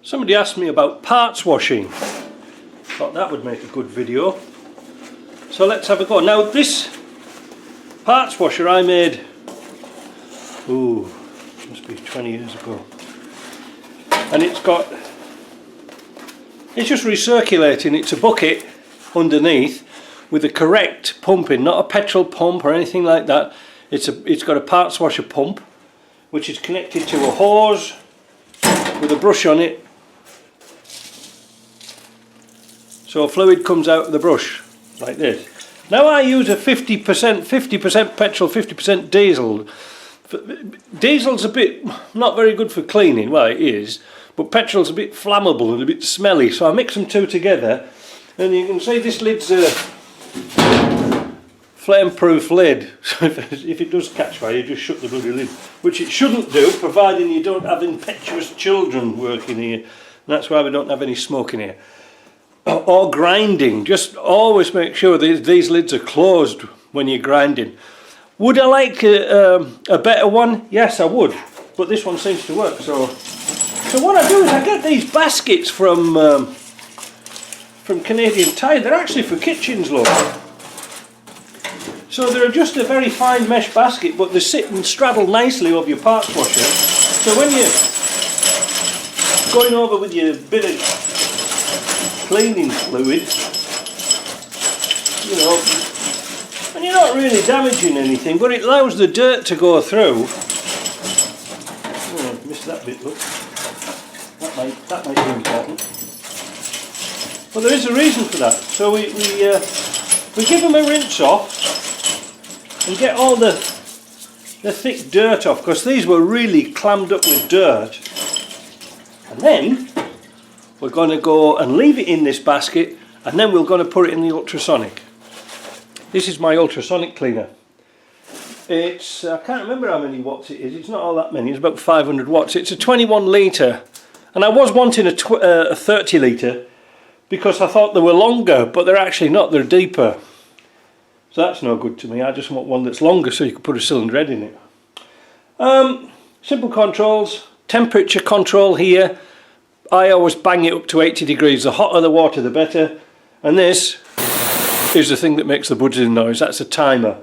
Somebody asked me about parts washing. Thought that would make a good video. So let's have a go. Now this parts washer I made, ooh, must be 20 years ago. And it's just recirculating. It's a bucket underneath with the correct pumping, not a petrol pump or anything like that. It's got a parts washer pump which is connected to a hose with a brush on it, so fluid comes out of the brush like this. Now I use a 50% petrol, 50% diesel. Diesel's a bit not very good for cleaning, well it is, but petrol's a bit flammable and a bit smelly, so I mix them two together, and you can see this lid's a flame-proof lid, so if it does catch fire you just shut the bloody lid, which it shouldn't do providing you don't have impetuous children working here, and that's why we don't have any smoke in here. Or grinding, just always make sure these lids are closed when you're grinding. Would I like a better one? Yes I would, but this one seems to work. So what I do is I get these baskets from Canadian Tire. They're actually for kitchens, look. So they're just a very fine mesh basket, but they sit and straddle nicely over your parts washer. So when you're going over with your bit of cleaning fluid, you know, and you're not really damaging anything, but it allows the dirt to go through. Oh, missed that bit, look. That might be important. Well, there is a reason for that. So we give them a rinse off and get all the thick dirt off, because these were really clammed up with dirt. And then we're going to go and leave it in this basket, and then we're going to put it in the ultrasonic. This is my ultrasonic cleaner. It's, I can't remember how many watts it is, it's not all that many, it's about 500 watts. It's a 21 litre, and I was wanting a 30 litre because I thought they were longer, but they're actually not, they're deeper. So that's no good to me. I just want one that's longer so you can put a cylinder head in it. Simple controls, temperature control here. I always bang it up to 80 degrees. The hotter the water the better. And this is the thing that makes the buzzing noise. That's a timer.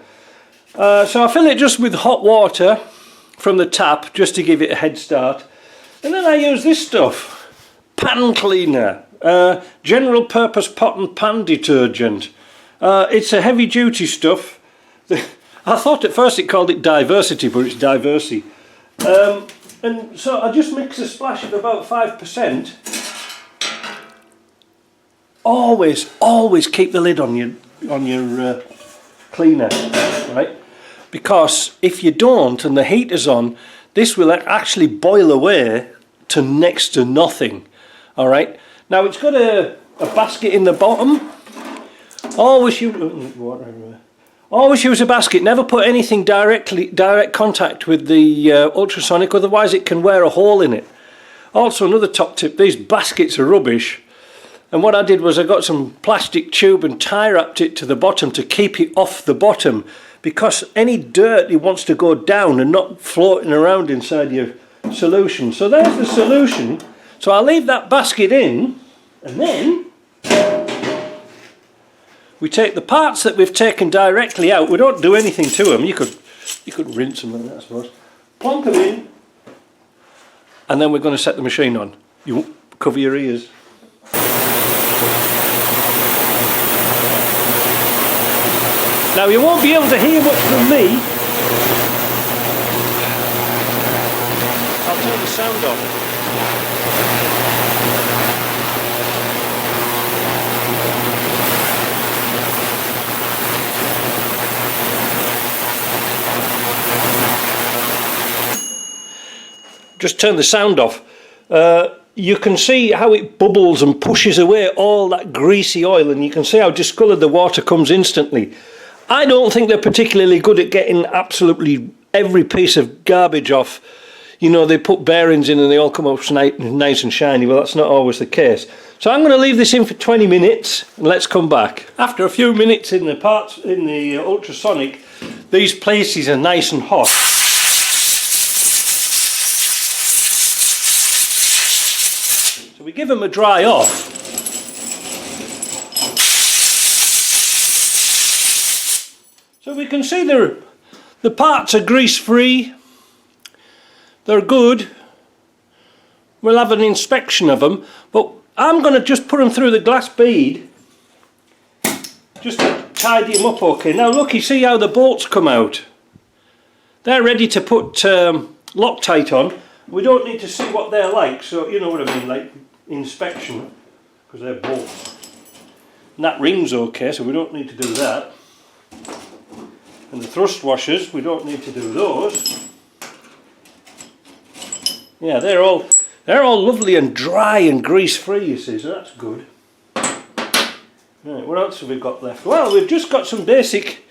So I fill it just with hot water from the tap just to give it a head start. And then I use this stuff. Pan cleaner. General purpose pot and pan detergent. It's a heavy duty stuff. I thought at first it called it diversity, but it's diversity. And so I just mix a splash of about 5%. Always keep the lid on your cleaner, right? Because if you don't and the heater's on, this will actually boil away to next to nothing. All right. Now it's got a basket in the bottom. Always use a basket. Never put anything direct contact with the ultrasonic, otherwise it can wear a hole in it. Also, another top tip: these baskets are rubbish. And what I did was I got some plastic tube and tie wrapped it to the bottom to keep it off the bottom, because any dirt it wants to go down and not floating around inside your solution. So there's the solution. So I'll leave that basket in, and then we take the parts that we've taken directly out. We don't do anything to them. You could rinse them like that, I suppose. Plonk them in, and then we're going to set the machine on. You cover your ears. Now you won't be able to hear much from me. I'll turn the sound off. Just turn the sound off. You can see how it bubbles and pushes away all that greasy oil, and you can see how discoloured the water comes instantly. I don't think they're particularly good at getting absolutely every piece of garbage off. You know, they put bearings in and they all come up nice and shiny. Well, that's not always the case. So I'm going to leave this in for 20 minutes and let's come back. After a few minutes in the ultrasonic, these places are nice and hot. So give them a dry off, so we can see the parts are grease free, they're good. We'll have an inspection of them, but I'm going to just put them through the glass bead just to tidy them up okay. Now look, you see how the bolts come out? They're ready to put Loctite on. We don't need to see what they're like, so you know what I mean, like inspection, because they're bolts. And that ring's okay, so we don't need to do that. And the thrust washers, we don't need to do those. Yeah, they're all lovely and dry and grease free, you see, so that's good. Right, what else have we got left? Well, we've just got some basic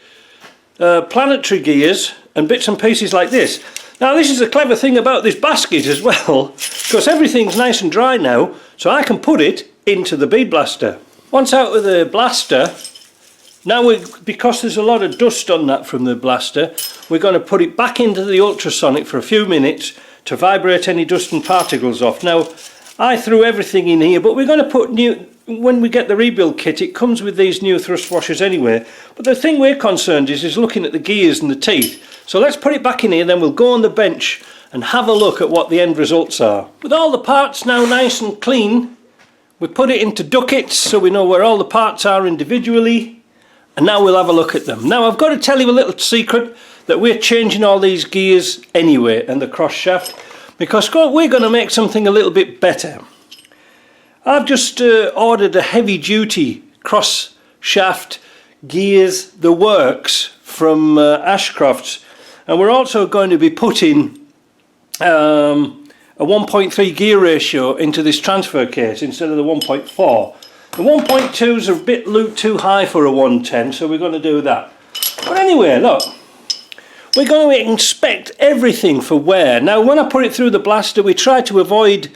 planetary gears and bits and pieces like this. Now this is a clever thing about this basket as well, because everything's nice and dry now, so I can put it into the bead blaster. Once out with the blaster, now because there's a lot of dust on that from the blaster, we're going to put it back into the ultrasonic for a few minutes to vibrate any dust and particles off. Now I threw everything in here, but we're going to put new, when we get the rebuild kit, it comes with these new thrust washers anyway. But the thing we're concerned is looking at the gears and the teeth. So let's put it back in here, then we'll go on the bench and have a look at what the end results are. With all the parts now nice and clean, we put it into ducats so we know where all the parts are individually, and now we'll have a look at them. Now I've got to tell you a little secret, that we're changing all these gears anyway and the cross shaft, because we're going to make something a little bit better. I've just ordered a heavy duty cross shaft gears, the works, from Ashcroft's, and we're also going to be putting a 1.3 gear ratio into this transfer case instead of the 1.4. The 1.2s are a bit too high for a 110, so we're going to do that. But anyway, look, we're going to inspect everything for wear. Now when I put it through the blaster, we try to avoid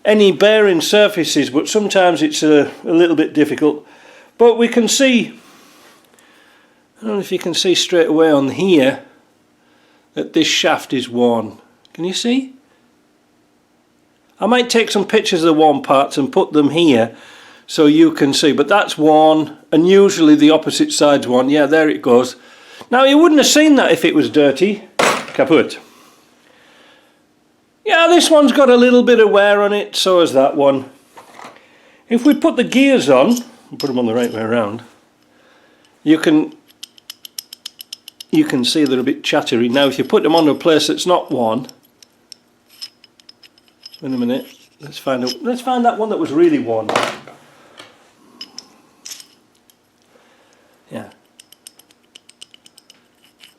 any bearing surfaces, but sometimes it's a little bit difficult. But we can see, I don't know if you can see straight away on here, that this shaft is worn. Can you see? I might take some pictures of the worn parts and put them here so you can see, but that's worn, and usually the opposite side's worn. Yeah, there it goes. Now you wouldn't have seen that if it was dirty. Kaput. Yeah, this one's got a little bit of wear on it, so has that one. If we put the gears on, put them on the right way around, you can see they're a bit chattery. Now if you put them onto a place that's not worn, in a minute, let's find that one that was really worn. Yeah.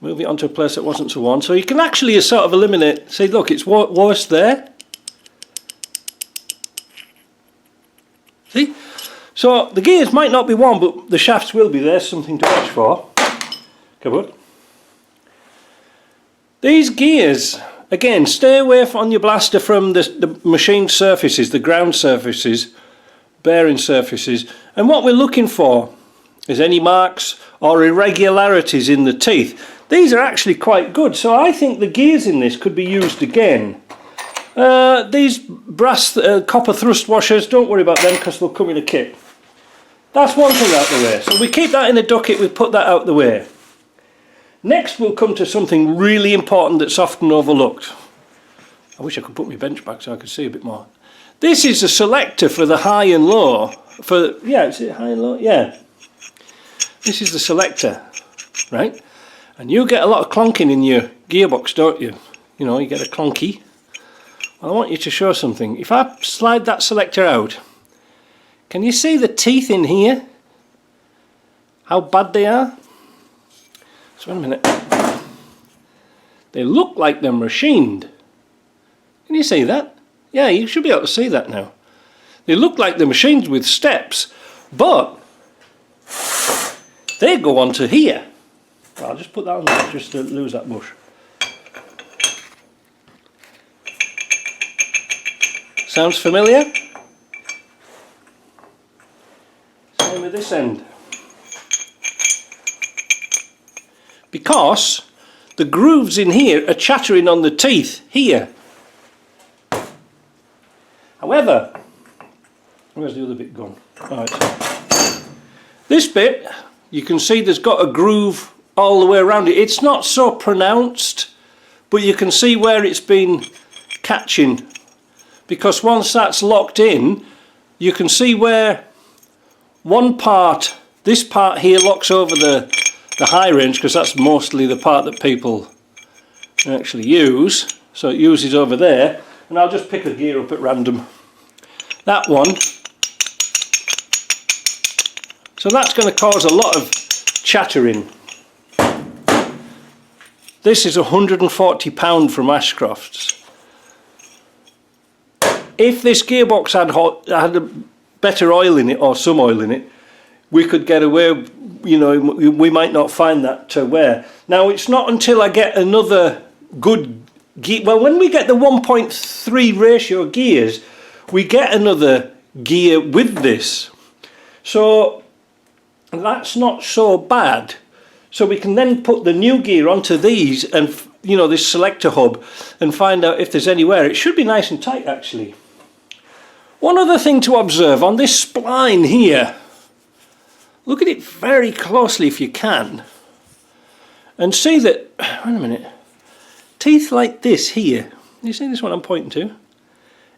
Move it onto a place that wasn't so worn, so you can actually sort of eliminate. See, look, it's worse there. See? So the gears might not be worn, but the shafts will be. There's something to watch for. Come on. These gears, again, stay away on your blaster from the machined surfaces, the ground surfaces, bearing surfaces, and what we're looking for is any marks or irregularities in the teeth. These are actually quite good, so I think the gears in this could be used again. These brass copper thrust washers, don't worry about them because they'll come in a kit. That's one thing out the way, so we keep that in a ducket, we put that out the way. Next we'll come to something really important that's often overlooked. I wish I could put my bench back so I could see a bit more. This is a selector for the high and low. Yeah, is it high and low? Yeah. This is the selector, right? And you get a lot of clonking in your gearbox, don't you? You know, you get a clonky. Well, I want you to show something. If I slide that selector out, can you see the teeth in here? How bad they are? So wait a minute. They look like they're machined. Can you see that? Yeah, you should be able to see that now. They look like they're machined with steps, but they go onto here. Well, I'll just put that on there just to lose that bush. Sounds familiar? Same with this end. Because the grooves in here are chattering on the teeth here. However, Where's the other bit gone? Right. This bit, you can see there's got a groove all the way around it. It's not so pronounced, but you can see where it's been catching, because once that's locked in, you can see where one part, this part here, locks over the high range, because that's mostly the part that people actually use. So it uses over there, and I'll just pick a gear up at random. That one. So that's going to cause a lot of chattering. This is £140 from Ashcroft's. If this gearbox had a better oil in it, or some oil in it, we could get away, you know, we might not find that wear. Now it's not until I get another good gear, well, when we get the 1.3 ratio gears, we get another gear with this. So that's not so bad. So we can then put the new gear onto these and, you know, this selector hub, and find out if there's any wear. It should be nice and tight actually. One other thing to observe on this spline here, look at it very closely if you can, and see that, wait a minute, teeth like this here, you see this one I'm pointing to?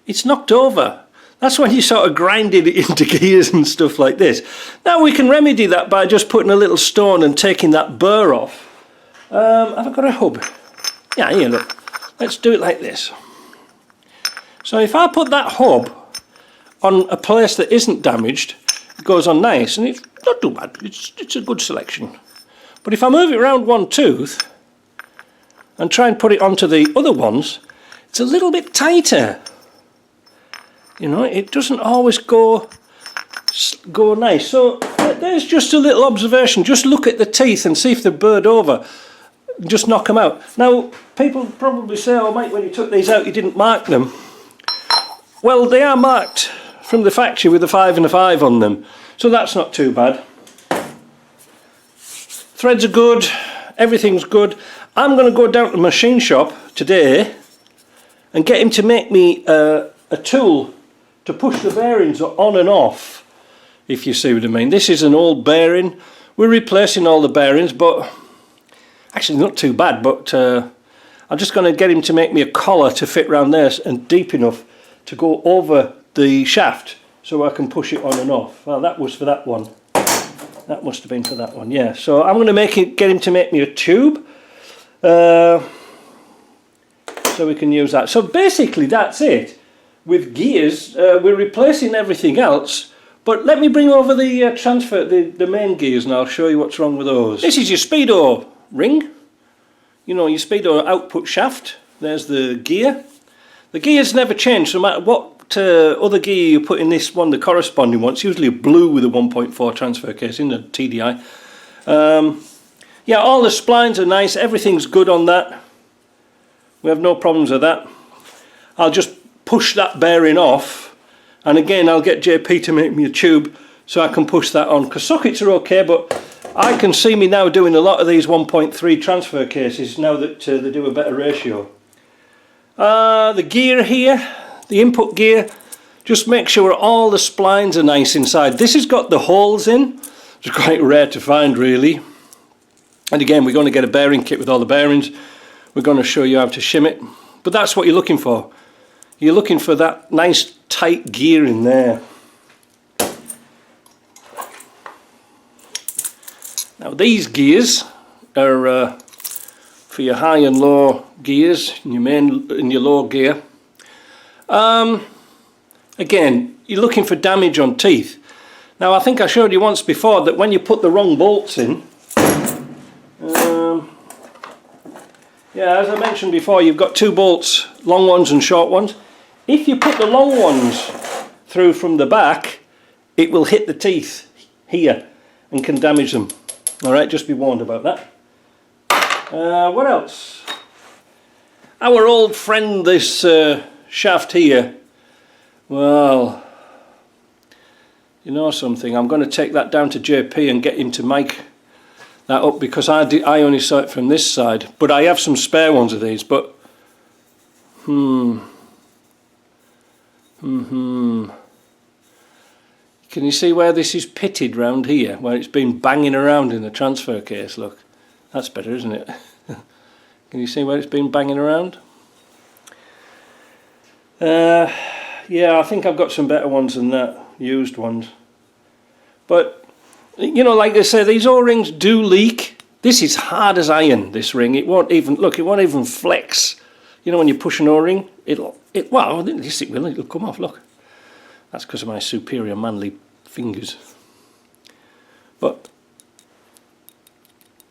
It's knocked over. That's when you sort of grinded it into gears and stuff like this. Now we can remedy that by just putting a little stone and taking that burr off. Have I got a hub? Yeah, here, look. Let's do it like this. So if I put that hub on a place that isn't damaged, it goes on nice, and it's not too bad. It's a good selection. But if I move it around one tooth and try and put it onto the other ones, it's a little bit tighter. You know, it doesn't always go nice. So there's just a little observation. Just look at the teeth and see if they're burred over. Just knock them out. Now, people probably say, oh mate, when you took these out you didn't mark them. Well, they are marked from the factory with a 5 and a 5 on them, so that's not too bad. Threads are good, everything's good. I'm going to go down to the machine shop today and get him to make me a tool to push the bearings on and off, if you see what I mean. This is an old bearing. We're replacing all the bearings, but actually not too bad, but I'm just going to get him to make me a collar to fit around there and deep enough to go over the shaft so I can push it on and off. Well, that was for that one. That must have been for that one, yeah. So I'm going to get him to make me a tube so we can use that. So basically that's it. With gears, we're replacing everything else, but let me bring over the the main gears, and I'll show you what's wrong with those. This is your speedo ring, you know, your speedo output shaft. There's the gear. The gears never change no matter what other gear you put in this one, the corresponding one. It's usually blue with a 1.4 transfer case in the TDI. Yeah, all the splines are nice, everything's good on that. We have no problems with that. I'll just push that bearing off, and again I'll get JP to make me a tube so I can push that on, because sockets are okay, but I can see me now doing a lot of these 1.3 transfer cases now that they do a better ratio. The gear here, the input gear, just make sure all the splines are nice inside. This has got the holes in, which is quite rare to find really. And again, we're going to get a bearing kit with all the bearings. We're going to show you how to shim it, but that's what you're looking for. You're looking for that nice tight gear in there. Now these gears are for your high and low gears, in your main and your low gear. Again, you're looking for damage on teeth. Now I think I showed you once before that when you put the wrong bolts in, yeah, as I mentioned before, you've got two bolts, long ones and short ones. If you put the long ones through from the back, it will hit the teeth here and can damage them. Alright, just be warned about that. What else? Our old friend, this shaft here. Well, you know something, I'm going to take that down to JP and get him to mic that up, because I only saw it from this side, but I have some spare ones of these, but Can you see where this is pitted round here, where it's been banging around in the transfer case? Look, that's better, isn't it? Can you see where it's been banging around? Yeah, I think I've got some better ones than that, used ones. But, you know, like I say, these O-rings do leak. This is hard as iron, this ring. It won't even, look, it won't even flex. You know, when you push an O-ring, well, yes it will, it'll come off, look. That's because of my superior manly fingers. But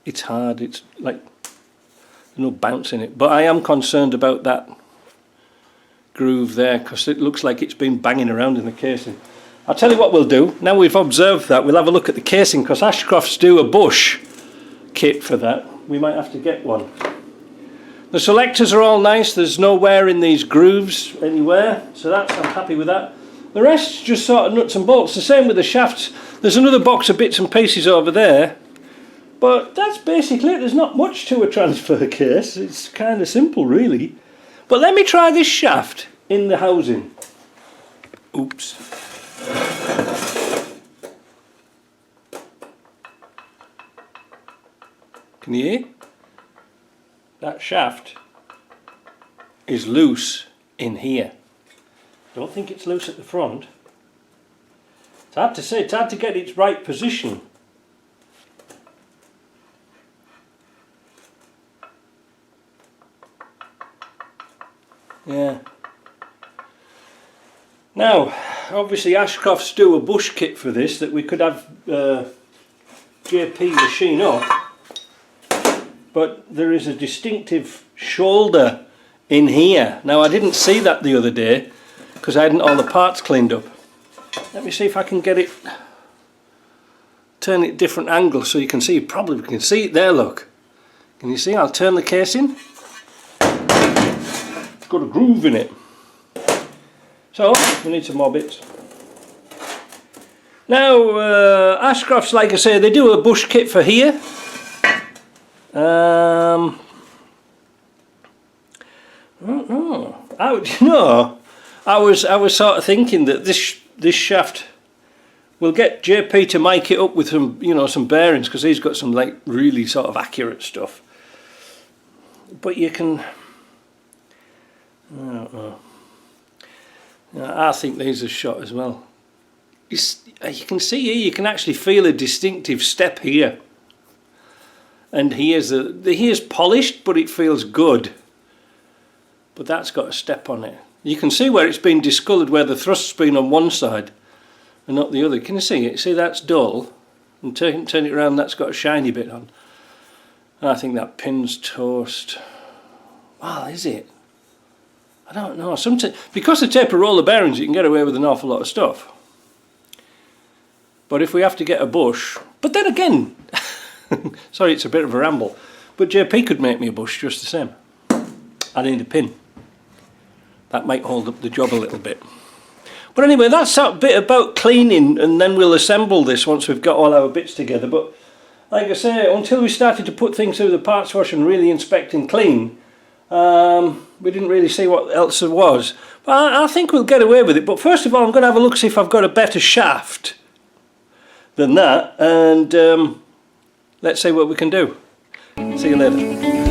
it's hard, it's like, there's no bounce in it. But I am concerned about that groove there, because it looks like it's been banging around in the casing. I'll tell you what we'll do, now we've observed that, we'll have a look at the casing, because Ashcrofts do a bush kit for that. We might have to get one. The selectors are all nice, there's no wear in these grooves anywhere, so I'm happy with that. The rest's just sort of nuts and bolts. The same with the shafts. There's another box of bits and pieces over there, but that's basically it. There's not much to a transfer case. It's kind of simple, really. But let me try this shaft in the housing. Oops. Can you hear? That shaft is loose in here. Don't think it's loose at the front. It's hard to say, it's hard to get its right position. Yeah. Now, obviously Ashcrofts do a bush kit for this that we could have JP machine up, but there is a distinctive shoulder in here. Now I didn't see that the other day because I hadn't all the parts cleaned up. Let me see if I can get it, turn it different angles so you can see, probably can see it there, look. Can you see? I'll turn the casing. It's got a groove in it. So, we need some more bits. Now, Ashcrofts, like I say, they do a bush kit for here. I don't know. I was sort of thinking that this shaft, we'll get JP to mic it up with some, you know, some bearings, because he's got some like really sort of accurate stuff. But you can, I don't know. I think these are shot as well. You can see here, you can actually feel a distinctive step here. And here's polished, but it feels good. But that's got a step on it. You can see where it's been discoloured, where the thrust's been on one side and not the other. Can you see it? See, that's dull. And turn it around, that's got a shiny bit on. I think that pin's toast. Wow, is it? I don't know. Sometimes, because the taper roller bearings, you can get away with an awful lot of stuff. But if we have to get a bush, but then again, sorry, it's a bit of a ramble, but JP could make me a bush just the same. I need a pin. That might hold up the job a little bit. But anyway, that's that bit about cleaning, and then we'll assemble this once we've got all our bits together. But like I say, until we started to put things through the parts wash and really inspect and clean, we didn't really see what else there was. But I think we'll get away with it. But first of all, I'm going to have a look, see if I've got a better shaft than that, and let's see what we can do. See you later.